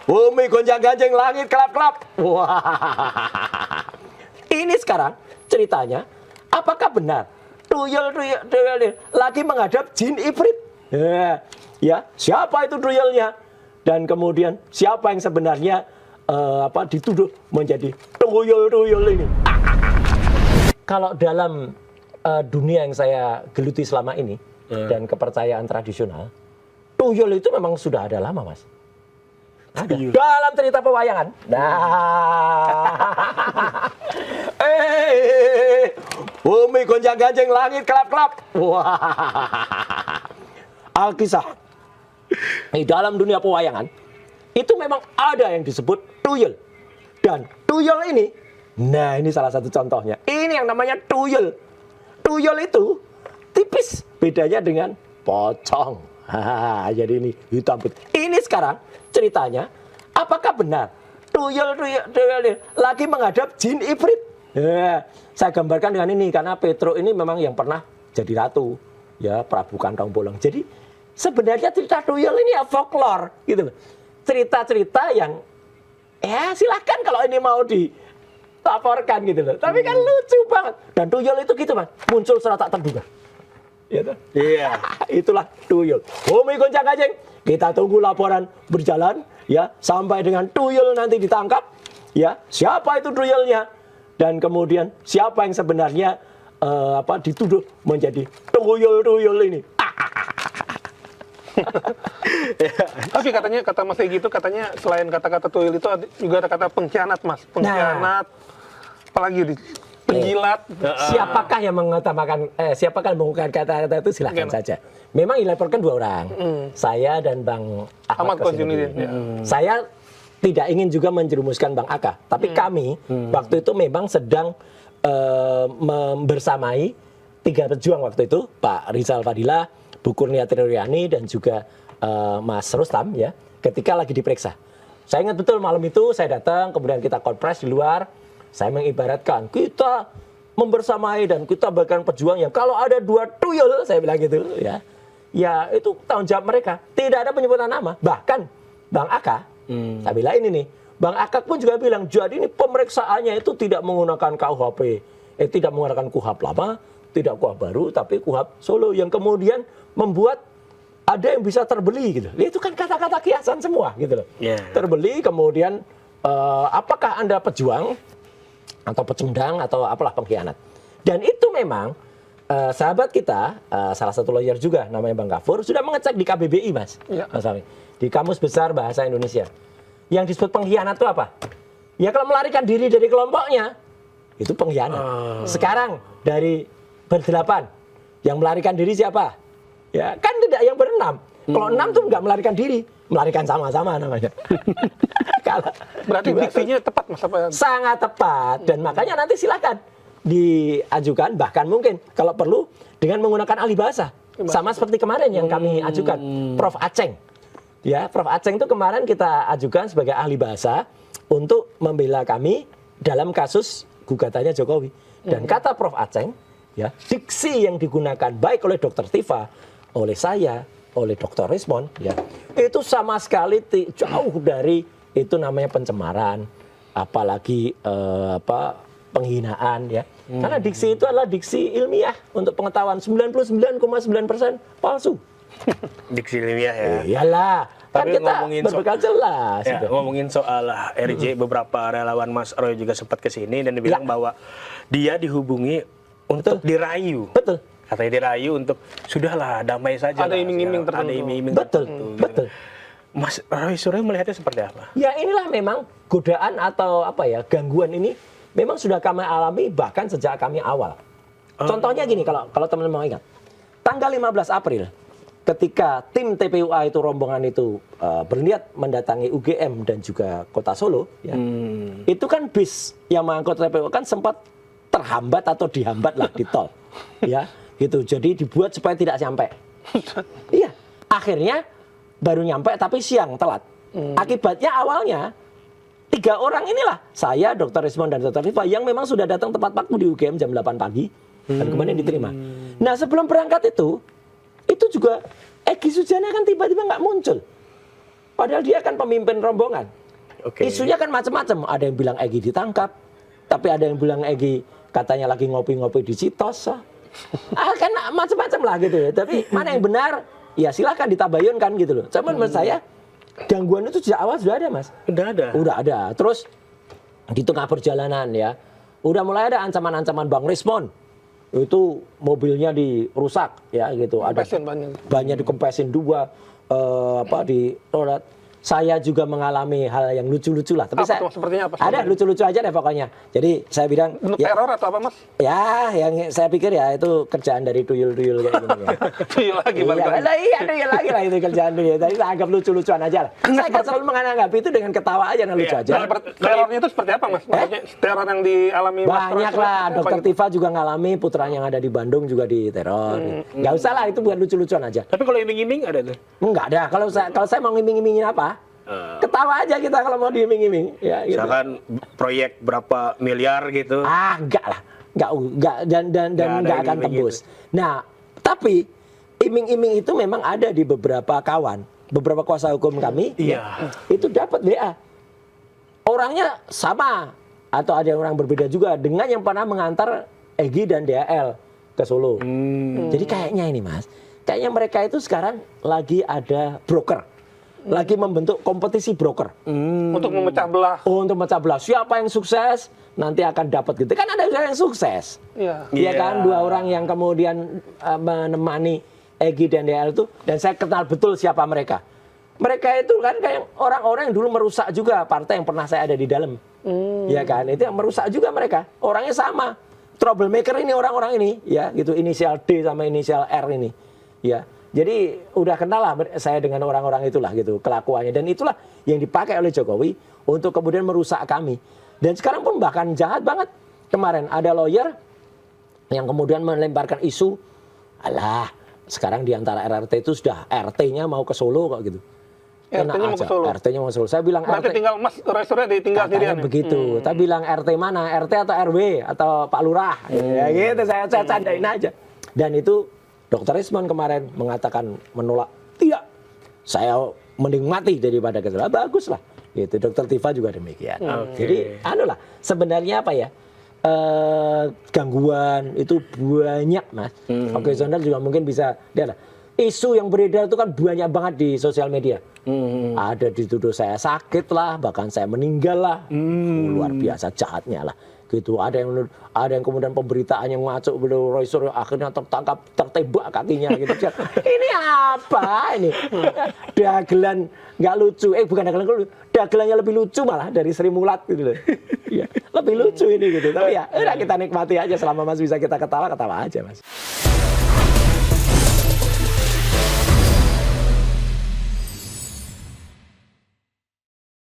bumi gonjang-ganjing, langit kelap-kelap. Wah. Ini sekarang ceritanya, apakah benar tuyul lagi menghadap jin ifrit? Ya, siapa itu tuyulnya? Dan kemudian siapa yang sebenarnya dituduh menjadi tuyul ini? Kalau dalam dunia yang saya geluti selama ini dan kepercayaan tradisional, tuyul itu memang sudah ada lama, Mas. Ada. Dalam cerita pewayangan. Bumi gonjang-ganjing, langit kelap-kelap. Wah. Alkisah. Di dalam dunia pewayangan itu memang ada yang disebut tuyul. Dan tuyul ini, nah ini salah satu contohnya. Ini yang namanya tuyul. Tuyul itu tipis bedanya dengan pocong. Jadi ini hitam putih. Ini sekarang ceritanya, apakah benar tuyul lagi menghadap jin ifrit? Saya gambarkan dengan ini karena Petro ini memang yang pernah jadi ratu, ya Prabu Kantong Bolong. Jadi sebenarnya cerita tuyul ini ya folklore gitu loh. Cerita-cerita yang ya silakan kalau ini mau dilaporkan gitu loh. Tapi kan lucu banget. Dan tuyul itu gitu, Mas, muncul secara tak terduga. Iya. Itulah tuyul. Bumi gonjang-ganjing. Kita tunggu laporan berjalan ya sampai dengan tuyul nanti ditangkap. Ya, siapa itu tuyulnya? Dan kemudian siapa yang sebenarnya dituduh menjadi tuyul ini? Tapi katanya, kata Mas gitu, katanya selain kata-kata tuyul itu juga ada kata pengkhianat, Mas. Pengkhianat, apalagi penjilat. Siapakah yang mengutamakan, siapakah yang mengungkapkan kata-kata itu silahkan saja. Memang dilaporkan dua orang, saya dan Bang Ahmad Kosinudin. Saya tidak ingin juga menjerumuskan Bang Aka, tapi kami waktu itu memang sedang membersamai tiga pejuang waktu itu, Pak Rizal Fadila, Bu Kurnia Triryani dan juga Mas Rustam ya, ketika lagi diperiksa. Saya ingat betul malam itu saya datang, kemudian kita konfres di luar, saya mengibaratkan kita membersamai dan kita bahkan pejuang yang kalau ada dua tuyul, saya bilang gitu ya. Ya itu tanggung jawab mereka. Tidak ada penyebutan nama. Bahkan Bang Aka, saya bilang ini nih, Bang Aka pun juga bilang, jadi ini pemeriksaannya itu tidak menggunakan KUHP, tidak menggunakan KUHP lama, tidak KUHP baru, tapi KUHP Solo yang kemudian membuat ada yang bisa terbeli gitu. Itu kan kata-kata kiasan semua gitu loh. Terbeli kemudian apakah Anda pejuang atau pecundang atau apalah pengkhianat. Dan itu memang sahabat kita, salah satu lawyer juga namanya Bang Gafur, sudah mengecek di KBBI, Mas. Mas Ali, di Kamus Besar Bahasa Indonesia. Yang disebut pengkhianat itu apa? Ya kalau melarikan diri dari kelompoknya, itu pengkhianat. Sekarang dari berdelapan, yang melarikan diri siapa? Ya kan tidak yang berenam. Kalau 6 tuh nggak melarikan diri, melarikan sama-sama namanya. Berarti diksinya tepat, Mas? Sangat tepat, dan makanya nanti silakan diajukan, bahkan mungkin kalau perlu dengan menggunakan ahli bahasa. Sama seperti kemarin yang kami ajukan, Prof. Aceng. Ya, Prof. Aceng itu kemarin kita ajukan sebagai ahli bahasa untuk membela kami dalam kasus gugatannya Jokowi. Dan kata Prof. Aceng, ya, diksi yang digunakan baik oleh Dr. Tifa, oleh saya, oleh Dr. Rismon, ya, itu sama sekali jauh dari itu namanya pencemaran, apalagi penghinaan, ya. Karena diksi itu adalah diksi ilmiah untuk pengetahuan 99,9% palsu. Diksi ilmiah ya. Iyalah, kan Tapi kita berbekal jelas. Ya, ngomongin soal RJ, beberapa relawan Mas Roy juga sempat ke sini dan dibilang bahwa dia dihubungi untuk dirayu. Betul. Katanya dirayu untuk sudahlah damai saja. Ada iming-iming tertentu. Ada iming-iming Betul, tertentu. betul. Mas Roy Suryo melihatnya seperti apa? Ya inilah memang godaan atau gangguan ini memang sudah kami alami bahkan sejak kami awal. Contohnya gini, kalau teman-teman mau ingat, tanggal 15 April ketika tim TPUA itu rombongan itu berniat mendatangi UGM dan juga Kota Solo, ya, itu kan bis yang mengangkut TPUA kan sempat terhambat atau dihambat lah di tol, ya, gitu. Jadi dibuat supaya tidak sampai. Iya, akhirnya baru nyampe tapi siang telat. Akibatnya awalnya 3 orang inilah, saya, Dr. Rismon dan Dr. Tifa yang memang sudah datang tepat waktu di UGM jam 8 pagi dan kemudian diterima. Nah sebelum berangkat itu juga Egy Sujana kan tiba-tiba nggak muncul. Padahal dia kan pemimpin rombongan. Oke. Isunya kan macam-macam. Ada yang bilang Egy ditangkap, tapi ada yang bilang Egy katanya lagi ngopi-ngopi di Citos. Kan macam-macam lah gitu ya. Tapi mana yang benar? Ya silakan ditabayunkan gitu loh. Cuman menurut saya gangguan itu sejak awal sudah ada, Mas. Udah ada. Udah ada. Terus di tengah perjalanan ya, udah mulai ada ancaman-ancaman Bang Rismon. Itu mobilnya dirusak ya gitu. Ada Kempesin banyak. dikempesin dua di roda. Saya juga mengalami hal yang lucu-lucu lah. Tapi Apa tuh, sepertinya apa? ada lucu-lucu aja deh pokoknya. Jadi saya bilang Bentuk ya, teror atau apa, Mas? ya yang saya pikir ya itu kerjaan dari tuyul-tuyul kayak gini ya. Tuyul lagi balik lagi. Iya, tuyul lagi lah itu kerjaan tuyul. Jadi saya anggap lucu-lucuan aja lah. Saya kan selalu menanggapi itu dengan ketawa aja dan lucu Iya. aja. Terornya itu seperti apa, Mas? Maksudnya teror yang dialami Mas Roy Banyak itu lah, apa Dokter gitu? Tifa juga ngalami, putranya yang ada di Bandung juga diteror. Nggak usah lah, itu bukan lucu-lucuan aja. Tapi kalau iming-iming ada tuh. Enggak ada. Kalau saya mau ngiming-ngimingin apa? Ketawa aja kita kalau mau diiming-iming. Ya, gitu. Misalkan proyek berapa miliar gitu. Enggak lah. Enggak dan Nggak ada enggak akan iming-iming tembus. Nah, tapi iming-iming itu memang ada di beberapa kawan, beberapa kuasa hukum kami. Iya. Itu dapat WA. Orangnya sama atau ada orang berbeda juga dengan yang pernah mengantar Egy dan DHL ke Solo. Jadi kayaknya ini, Mas, kayaknya mereka itu sekarang lagi ada broker. Lagi membentuk kompetisi broker. Untuk memecah belah. Oh, untuk memecah belah. Siapa yang sukses nanti akan dapat gitu. Kan ada yang sukses. Iya. Iya Iya. kan, dua orang yang kemudian menemani Egy dan DL itu, dan saya kenal betul siapa mereka. Mereka itu kan kayak orang-orang yang dulu merusak juga partai yang pernah saya ada di dalam. Iya kan, itu yang merusak juga mereka. Orangnya sama. Troublemaker ini orang-orang ini, ya gitu, inisial D sama inisial R ini. Ya. Jadi udah kenal lah saya dengan orang-orang itulah gitu kelakuannya, dan itulah yang dipakai oleh Jokowi untuk kemudian merusak kami. Dan sekarang pun bahkan jahat banget. Kemarin ada lawyer yang kemudian melemparkan isu, alah sekarang di antara RRT itu sudah RT-nya mau ke Solo kok gitu. RT-nya mau ke Solo. RT-nya mau ke Solo. Saya bilang Berarti RT. tinggal Mas Roy ditinggal Katanya sendirian. ya? begitu. Tapi bilang RT mana? RT atau RW atau Pak Lurah? Ya gitu, saya candain aja. Dan itu Dr. Rismon kemarin mengatakan menolak. Tidak. Saya mending mati daripada kesalahan. Bagus lah. Gitu. Dr. Tifa juga demikian. Jadi lah. Sebenarnya apa ya? Gangguan itu banyak, Mas. Oke, Sondal juga mungkin bisa. Dia lah. Isu yang beredar itu kan banyak banget di sosial media. Ada dituduh saya sakit lah, bahkan saya meninggal lah. Luar biasa jahatnya lah. Gitu. Ada yang kemudian pemberitaan yang ngaco, Roy Suryo akhirnya tertangkap, tertembak kakinya gitu. Ini apa ini? Dagelan nggak lucu. Bukan dagelan lucu. Dagelannya lebih lucu malah dari Sri Mulat gitu loh. Iya, lebih lucu ini gitu. Tapi ya udah kita nikmati aja selama masih bisa kita ketawa aja, Mas.